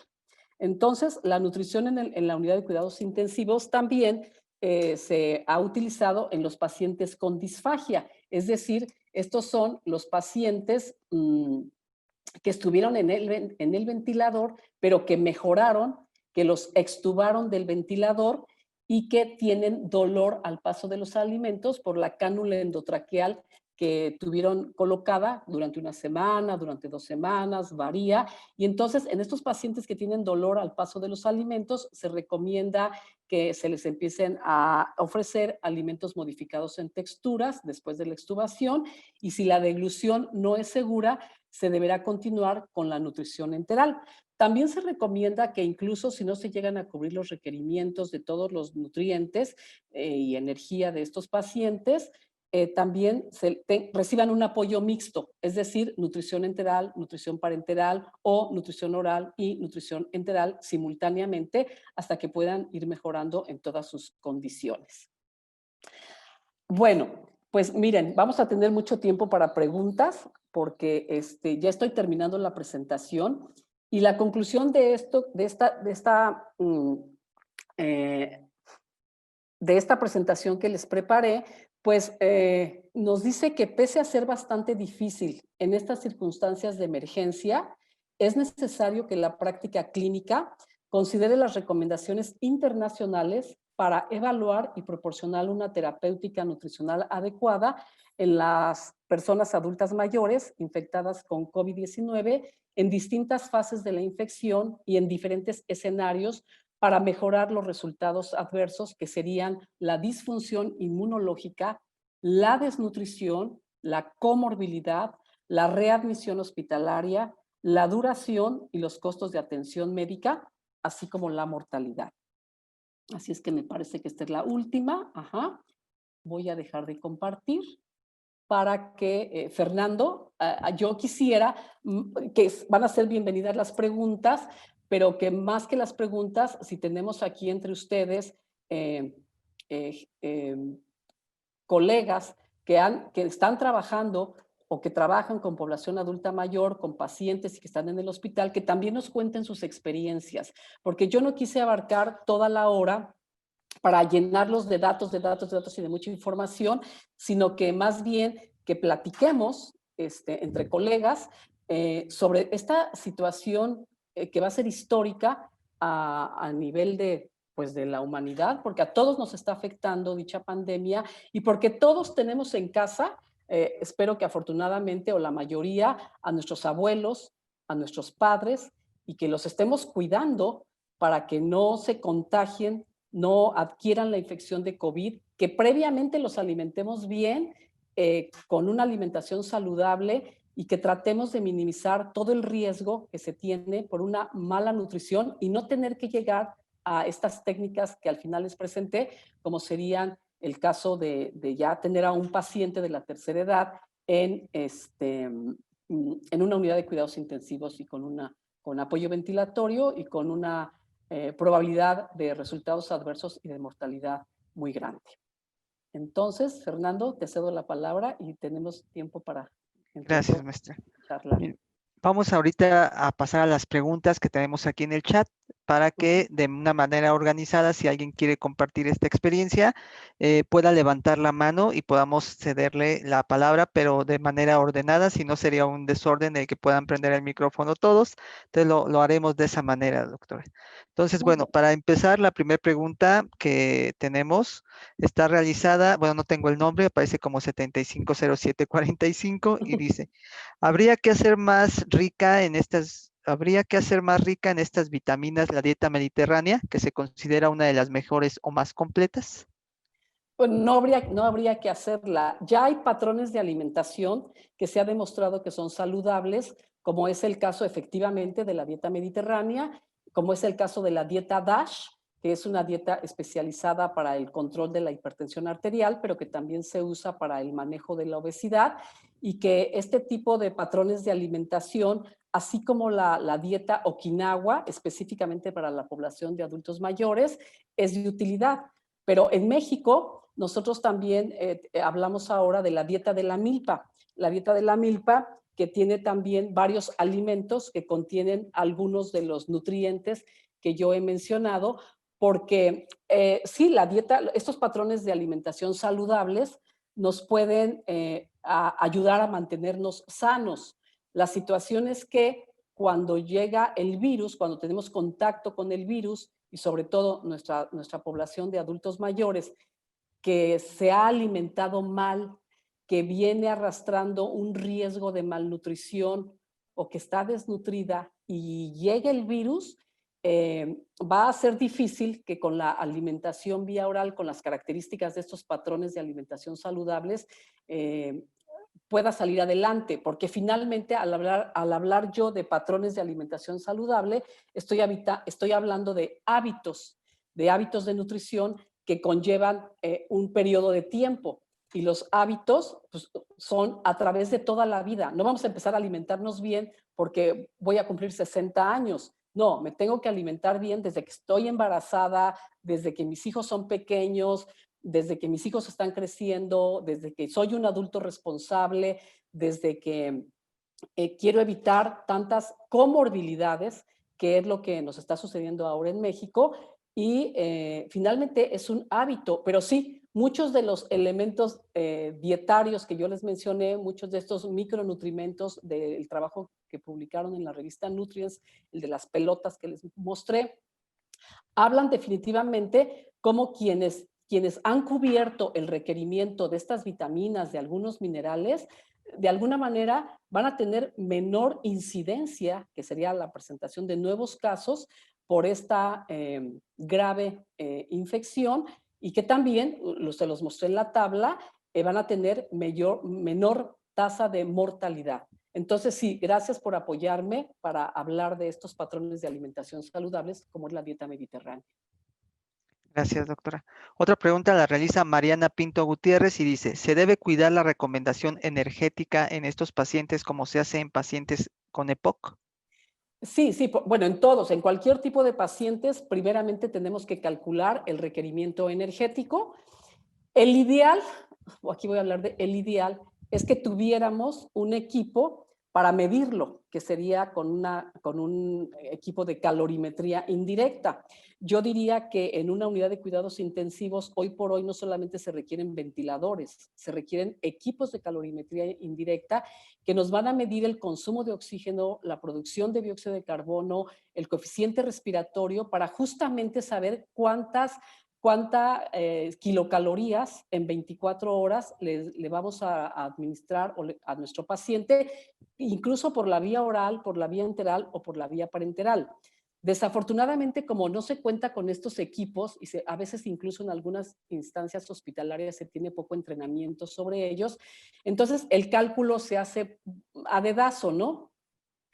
Entonces, la nutrición en la unidad de cuidados intensivos también se ha utilizado en los pacientes con disfagia, es decir, estos son los pacientes que estuvieron en el ventilador, pero que mejoraron, que los extubaron del ventilador y que tienen dolor al paso de los alimentos por la cánula endotraqueal que tuvieron colocada durante una semana, durante 2 semanas, varía. Y entonces, en estos pacientes que tienen dolor al paso de los alimentos, se recomienda que se les empiecen a ofrecer alimentos modificados en texturas después de la extubación, y si la deglución no es segura, se deberá continuar con la nutrición enteral. También se recomienda que incluso si no se llegan a cubrir los requerimientos de todos los nutrientes y energía de estos pacientes, también reciban un apoyo mixto, es decir, nutrición enteral, nutrición parenteral o nutrición oral y nutrición enteral simultáneamente hasta que puedan ir mejorando en todas sus condiciones. Bueno, pues miren, vamos a tener mucho tiempo para preguntas porque ya estoy terminando la presentación Y la conclusión de esto, de esta presentación que les preparé, pues nos dice que pese a ser bastante difícil en estas circunstancias de emergencia, es necesario que la práctica clínica considere las recomendaciones internacionales para evaluar y proporcionar una terapéutica nutricional adecuada en las personas adultas mayores infectadas con COVID-19 en distintas fases de la infección y en diferentes escenarios para mejorar los resultados adversos que serían la disfunción inmunológica, la desnutrición, la comorbilidad, la readmisión hospitalaria, la duración y los costos de atención médica, así como la mortalidad. Así es que me parece que esta es la última. Ajá. Voy a dejar de compartir para que, Fernando, yo quisiera que van a ser bienvenidas las preguntas, pero que más que las preguntas, si tenemos aquí entre ustedes eh, eh, eh, colegas que están trabajando o que trabajan con población adulta mayor, con pacientes y que están en el hospital, que también nos cuenten sus experiencias, porque yo no quise abarcar toda la hora para llenarlos de datos, de datos, de datos y de mucha información, sino que más bien que platiquemos entre colegas sobre esta situación que va a ser histórica a nivel de, pues, de la humanidad, porque a todos nos está afectando dicha pandemia y porque todos tenemos en casa, espero que afortunadamente o la mayoría, a nuestros abuelos, a nuestros padres y que los estemos cuidando para que no se contagien, no adquieran la infección de COVID, que previamente los alimentemos bien, con una alimentación saludable y que tratemos de minimizar todo el riesgo que se tiene por una mala nutrición y no tener que llegar a estas técnicas que al final les presenté, como serían el caso de ya tener a un paciente de la tercera edad en una unidad de cuidados intensivos y con apoyo ventilatorio y con una probabilidad de resultados adversos y de mortalidad muy grande. Entonces, Fernando, te cedo la palabra y tenemos tiempo para Gracias, maestra. charlar. Bien, vamos ahorita a pasar a las preguntas que tenemos aquí en el chat para que de una manera organizada, si alguien quiere compartir esta experiencia, pueda levantar la mano y podamos cederle la palabra, pero de manera ordenada, si no sería un desorden el que puedan prender el micrófono todos. Entonces lo haremos de esa manera, doctora. Entonces, bueno, para empezar, la primera pregunta que tenemos está realizada, bueno, no tengo el nombre, aparece como 750745 y dice: habría que hacer más rica en estas vitaminas la dieta mediterránea, que se considera una de las mejores o más completas. Pues no habría que hacerla. Ya hay patrones de alimentación que se ha demostrado que son saludables, como es el caso efectivamente de la dieta mediterránea, como es el caso de la dieta DASH, que es una dieta especializada para el control de la hipertensión arterial, pero que también se usa para el manejo de la obesidad, y que este tipo de patrones de alimentación, así como la dieta Okinawa, específicamente para la población de adultos mayores, es de utilidad. Pero en México, nosotros también hablamos ahora de la dieta de la milpa. La dieta de la milpa que tiene también varios alimentos que contienen algunos de los nutrientes que yo he mencionado, porque sí, la dieta, estos patrones de alimentación saludables nos pueden ayudar a mantenernos sanos. La situación es que cuando llega el virus, cuando tenemos contacto con el virus, y sobre todo nuestra población de adultos mayores, que se ha alimentado mal, que viene arrastrando un riesgo de malnutrición o que está desnutrida y llega el virus, va a ser difícil que con la alimentación vía oral, con las características de estos patrones de alimentación saludables, pueda salir adelante, porque finalmente al hablar yo de patrones de alimentación saludable, estoy hablando de hábitos de nutrición que conllevan un periodo de tiempo. Y los hábitos pues, son a través de toda la vida. No vamos a empezar a alimentarnos bien porque voy a cumplir 60 años. No, me tengo que alimentar bien desde que estoy embarazada, desde que mis hijos son pequeños, desde que mis hijos están creciendo, desde que soy un adulto responsable, desde que quiero evitar tantas comorbilidades, que es lo que nos está sucediendo ahora en México, y finalmente es un hábito, pero sí, muchos de los elementos dietarios que yo les mencioné, muchos de estos micronutrimentos del trabajo que publicaron en la revista Nutrients, el de las pelotas que les mostré, hablan definitivamente como quienes han cubierto el requerimiento de estas vitaminas, de algunos minerales, de alguna manera van a tener menor incidencia, que sería la presentación de nuevos casos por esta grave infección, y que también, se los mostré en la tabla, van a tener menor tasa de mortalidad. Entonces, sí, gracias por apoyarme para hablar de estos patrones de alimentación saludables, como es la dieta mediterránea. Gracias, doctora. Otra pregunta la realiza Mariana Pinto Gutiérrez y dice, ¿se debe cuidar la recomendación energética en estos pacientes como se hace en pacientes con EPOC? Sí, sí, bueno, en todos, en cualquier tipo de pacientes, primeramente tenemos que calcular el requerimiento energético. El ideal, aquí voy a hablar de el ideal, es que tuviéramos un equipo para medirlo, que sería con un equipo de calorimetría indirecta. Yo diría que en una unidad de cuidados intensivos, hoy por hoy no solamente se requieren ventiladores, se requieren equipos de calorimetría indirecta que nos van a medir el consumo de oxígeno, la producción de dióxido de carbono, el coeficiente respiratorio, para justamente saber cuántas kilocalorías en 24 horas le vamos a administrar a nuestro paciente, incluso por la vía oral, por la vía enteral o por la vía parenteral. Desafortunadamente, como no se cuenta con estos equipos, y a veces incluso en algunas instancias hospitalarias se tiene poco entrenamiento sobre ellos, entonces el cálculo se hace a dedazo, ¿no?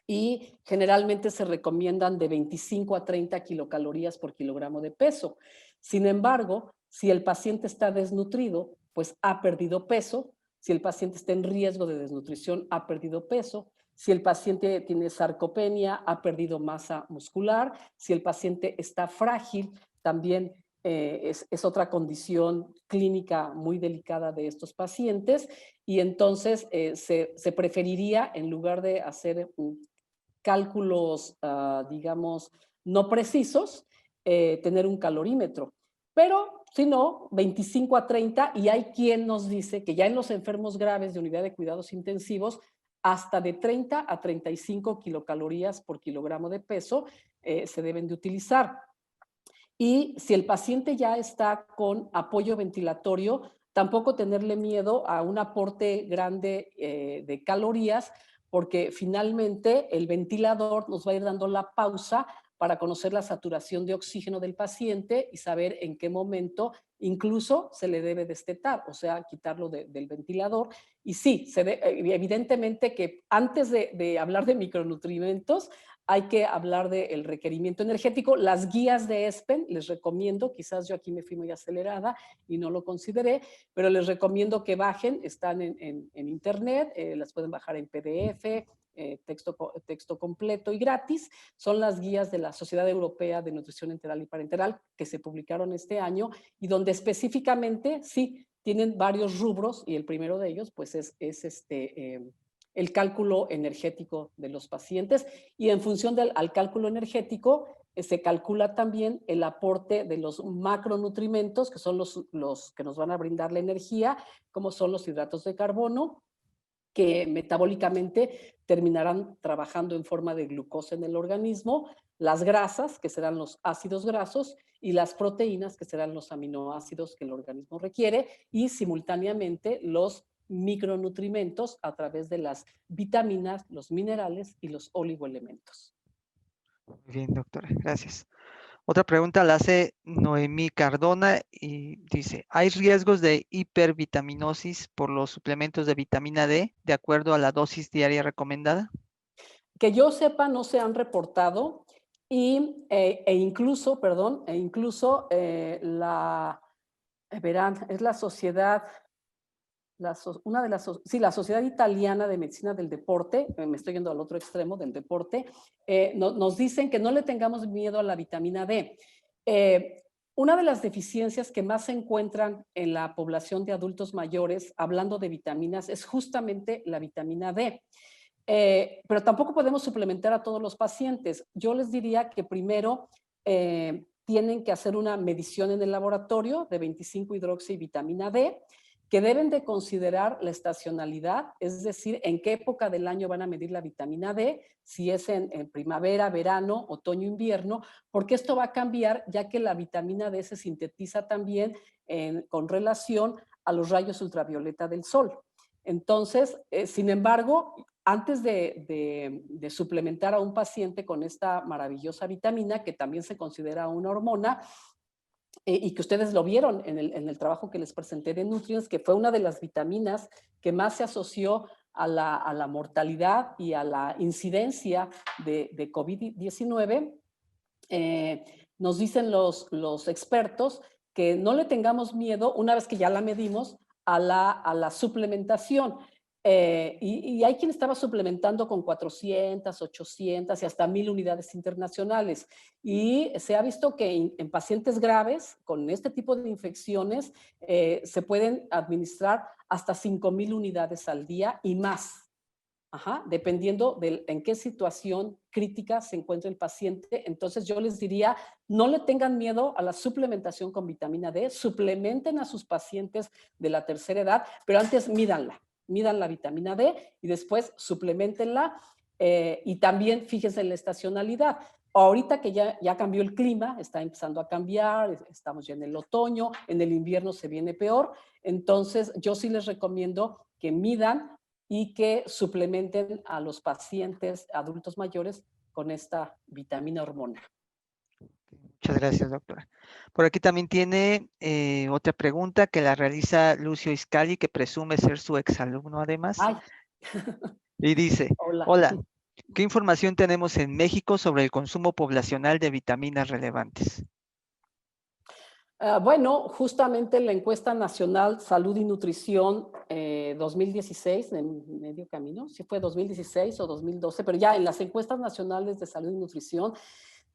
Y generalmente se recomiendan de 25 a 30 kilocalorías por kilogramo de peso. Sin embargo, si el paciente está desnutrido, pues ha perdido peso. Si el paciente está en riesgo de desnutrición, ha perdido peso. Si el paciente tiene sarcopenia, ha perdido masa muscular. Si el paciente está frágil, también es otra condición clínica muy delicada de estos pacientes. Y entonces se preferiría, en lugar de hacer cálculos, digamos, no precisos, tener un calorímetro. Pero si no, 25 a 30, y hay quien nos dice que ya en los enfermos graves de unidad de cuidados intensivos, hasta de 30 a 35 kilocalorías por kilogramo de peso se deben de utilizar. Y si el paciente ya está con apoyo ventilatorio, tampoco tenerle miedo a un aporte grande de calorías, porque finalmente el ventilador nos va a ir dando la pausa para conocer la saturación de oxígeno del paciente y saber en qué momento incluso se le debe destetar, o sea, quitarlo del ventilador. Y sí, evidentemente que antes de hablar de micronutrientes, hay que hablar del requerimiento energético. Las guías de ESPEN, les recomiendo, quizás yo aquí me fui muy acelerada y no lo consideré, pero les recomiendo que bajen, están en internet, las pueden bajar en PDF, texto completo y gratis. Son las guías de la Sociedad Europea de Nutrición Enteral y Parenteral que se publicaron este año y donde específicamente sí tienen varios rubros, y el primero de ellos pues es el cálculo energético de los pacientes, y en función al cálculo energético se calcula también el aporte de los macronutrimentos, que son los que nos van a brindar la energía, como son los hidratos de carbono, que metabólicamente terminarán trabajando en forma de glucosa en el organismo, las grasas, que serán los ácidos grasos, y las proteínas, que serán los aminoácidos que el organismo requiere, y simultáneamente los micronutrimentos a través de las vitaminas, los minerales y los oligoelementos. Muy bien, doctora, gracias. Otra pregunta la hace Noemí Cardona y dice, ¿hay riesgos de hipervitaminosis por los suplementos de vitamina D de acuerdo a la dosis diaria recomendada? Que yo sepa, no se han reportado, incluso, perdón, verán, es la sociedad, la Sociedad Italiana de Medicina del Deporte, me estoy yendo al otro extremo del deporte, nos dicen que no le tengamos miedo a la vitamina D. Una de las deficiencias que más se encuentran en la población de adultos mayores, hablando de vitaminas, es justamente la vitamina D. Pero tampoco podemos suplementar a todos los pacientes. Yo les diría que primero tienen que hacer una medición en el laboratorio de 25-hidroxi y vitamina D, que deben de considerar la estacionalidad, es decir, en qué época del año van a medir la vitamina D, si es en primavera, verano, otoño, invierno, porque esto va a cambiar ya que la vitamina D se sintetiza también con relación a los rayos ultravioleta del sol. Entonces, sin embargo, antes de suplementar a un paciente con esta maravillosa vitamina, que también se considera una hormona, y que ustedes lo vieron en el trabajo que les presenté de Nutrients, que fue una de las vitaminas que más se asoció a la mortalidad y a la incidencia de COVID-19, nos dicen los expertos que no le tengamos miedo, una vez que ya la medimos, a la suplementación. Y hay quien estaba suplementando con 400, 800 y hasta 1000 unidades internacionales. Y se ha visto que en pacientes graves con este tipo de infecciones se pueden administrar hasta 5000 unidades al día y más. Ajá, dependiendo de en qué situación crítica se encuentra el paciente. Entonces yo les diría, no le tengan miedo a la suplementación con vitamina D, suplementen a sus pacientes de la tercera edad, pero antes midan la vitamina D y después suplementenla. Y también fíjense en la estacionalidad. Ahorita que ya cambió el clima, está empezando a cambiar, estamos ya en el otoño, en el invierno se viene peor, entonces yo sí les recomiendo que midan y que suplementen a los pacientes adultos mayores con esta vitamina hormona. Muchas gracias, doctora. Por aquí también tiene otra pregunta que la realiza Lucio Iscali, que presume ser su exalumno además. Ay. Y dice, Hola. hola, ¿qué información tenemos en México sobre el consumo poblacional de vitaminas relevantes? Bueno, justamente la encuesta nacional Salud y Nutrición 2016, en medio camino, si fue 2016 o 2012, pero ya en las encuestas nacionales de salud y nutrición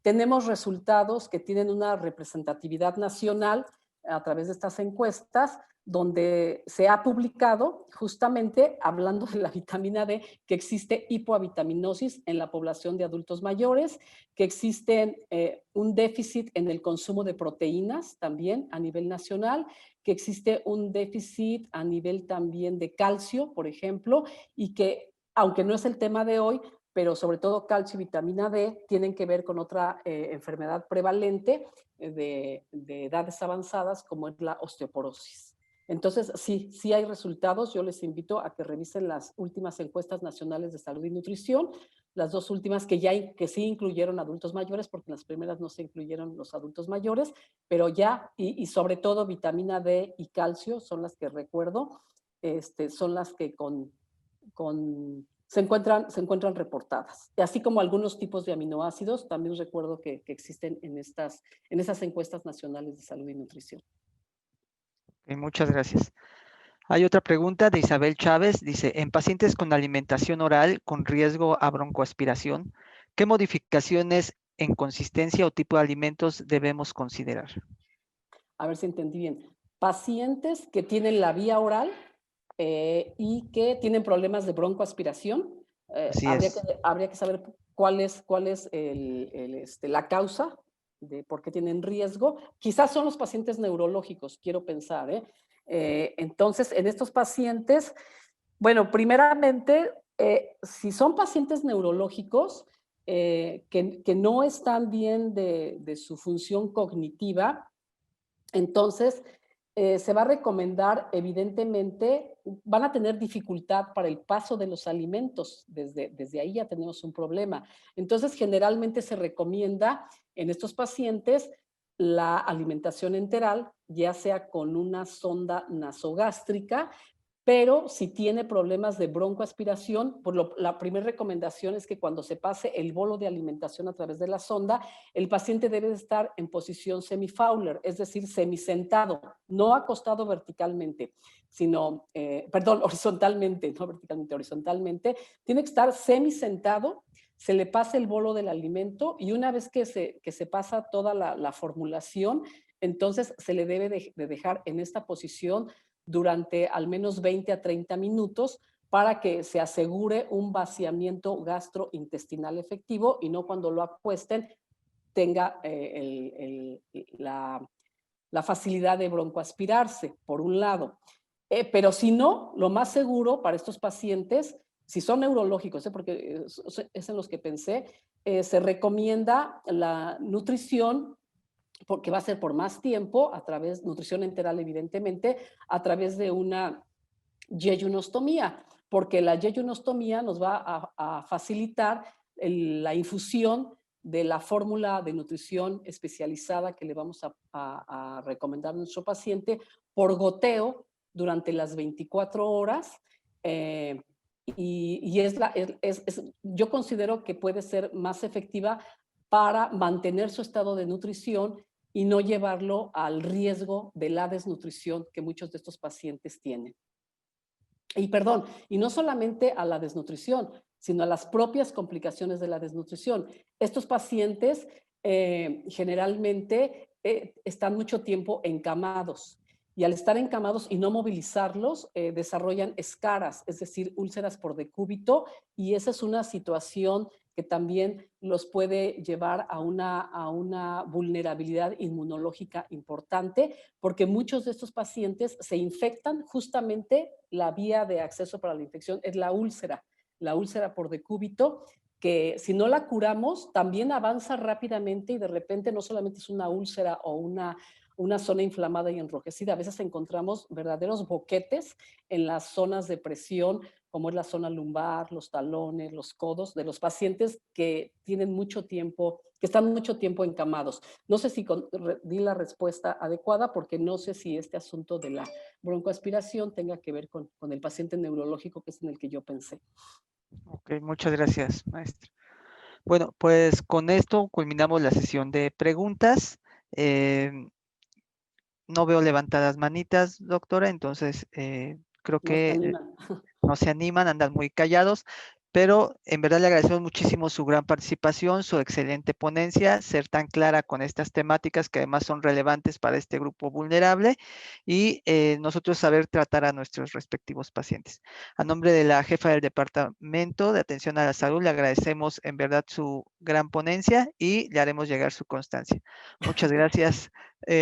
tenemos resultados que tienen una representatividad nacional a través de estas encuestas, donde se ha publicado justamente hablando de la vitamina D, que existe hipovitaminosis en la población de adultos mayores, que existe un déficit en el consumo de proteínas también a nivel nacional, que existe un déficit a nivel también de calcio, por ejemplo, y que, aunque no es el tema de hoy, pero sobre todo calcio y vitamina D tienen que ver con otra enfermedad prevalente de edades avanzadas, como es la osteoporosis. Entonces, sí hay resultados. Yo les invito a que revisen las últimas encuestas nacionales de salud y nutrición, las dos últimas que sí incluyeron adultos mayores, porque en las primeras no se incluyeron los adultos mayores, pero ya, y sobre todo vitamina D y calcio son las que recuerdo, son las que se encuentran reportadas. Así como algunos tipos de aminoácidos, también recuerdo que existen en esas encuestas nacionales de salud y nutrición. Muchas gracias. Hay otra pregunta de Isabel Chávez. Dice, en pacientes con alimentación oral con riesgo a broncoaspiración, ¿qué modificaciones en consistencia o tipo de alimentos debemos considerar? A ver si entendí bien. Pacientes que tienen la vía oral y que tienen problemas de broncoaspiración, Así es. habría que saber cuál es la causa de por qué tienen riesgo. Quizás son los pacientes neurológicos, quiero pensar. Entonces, en estos pacientes, bueno, primeramente, si son pacientes neurológicos que no están bien de su función cognitiva, entonces, se va a recomendar, evidentemente, van a tener dificultad para el paso de los alimentos. Desde ahí ya tenemos un problema. Entonces, generalmente se recomienda en estos pacientes la alimentación enteral, ya sea con una sonda nasogástrica, pero si tiene problemas de broncoaspiración, la primera recomendación es que cuando se pase el bolo de alimentación a través de la sonda, el paciente debe estar en posición semifowler, es decir, semisentado, no acostado verticalmente, sino, perdón, horizontalmente, no verticalmente, horizontalmente. Tiene que estar semisentado, se le pasa el bolo del alimento y una vez que se pasa toda la formulación, entonces se le debe de dejar en esta posición durante al menos 20 a 30 minutos para que se asegure un vaciamiento gastrointestinal efectivo y no cuando lo acuesten tenga la facilidad de broncoaspirarse, por un lado. Pero si no, lo más seguro para estos pacientes, si son neurológicos, porque es en los que pensé, se recomienda la nutrición, porque va a ser por más tiempo, a través, nutrición enteral evidentemente, a través de una yeyunostomía, porque la yeyunostomía nos va a facilitar la infusión de la fórmula de nutrición especializada que le vamos a recomendar a nuestro paciente por goteo durante las 24 horas. Yo considero que puede ser más efectiva para mantener su estado de nutrición y no llevarlo al riesgo de la desnutrición que muchos de estos pacientes tienen. Y no solamente a la desnutrición, sino a las propias complicaciones de la desnutrición. Estos pacientes generalmente están mucho tiempo encamados y al estar encamados y no movilizarlos, desarrollan escaras, es decir, úlceras por decúbito, y esa es una situación que también los puede llevar a una vulnerabilidad inmunológica importante, porque muchos de estos pacientes se infectan justamente la vía de acceso para la infección, es la úlcera por decúbito, que si no la curamos, también avanza rápidamente y de repente no solamente es una úlcera o una zona inflamada y enrojecida, a veces encontramos verdaderos boquetes en las zonas de presión, como es la zona lumbar, los talones, los codos, de los pacientes que tienen mucho tiempo, que están mucho tiempo encamados. No sé si di la respuesta adecuada, porque no sé si este asunto de la broncoaspiración tenga que ver con el paciente neurológico, que es en el que yo pensé. Ok, muchas gracias, maestra. Bueno, pues con esto culminamos la sesión de preguntas. No veo levantadas manitas, doctora, entonces creo No se que animan. no se animan, andan muy callados, pero en verdad le agradecemos muchísimo su gran participación, su excelente ponencia, ser tan clara con estas temáticas que además son relevantes para este grupo vulnerable y nosotros saber tratar a nuestros respectivos pacientes. A nombre de la jefa del Departamento de Atención a la Salud, le agradecemos en verdad su gran ponencia y le haremos llegar su constancia. Muchas gracias,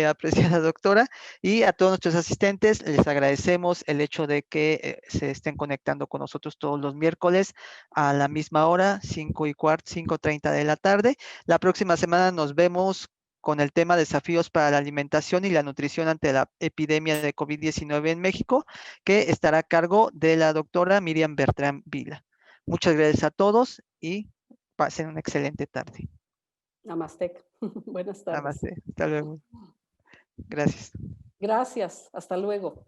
apreciada doctora, y a todos nuestros asistentes les agradecemos el hecho de que se estén conectando con nosotros todos los miércoles a la misma hora, 5:15, 5:30 de la tarde. La próxima semana nos vemos con el tema desafíos para la alimentación y la nutrición ante la epidemia de COVID-19 en México, que estará a cargo de la doctora Miriam Bertrán Vila. Muchas gracias a todos y pasen una excelente tarde. Namaste. Buenas tardes. Namaste. Hasta luego. Gracias. Gracias. Hasta luego.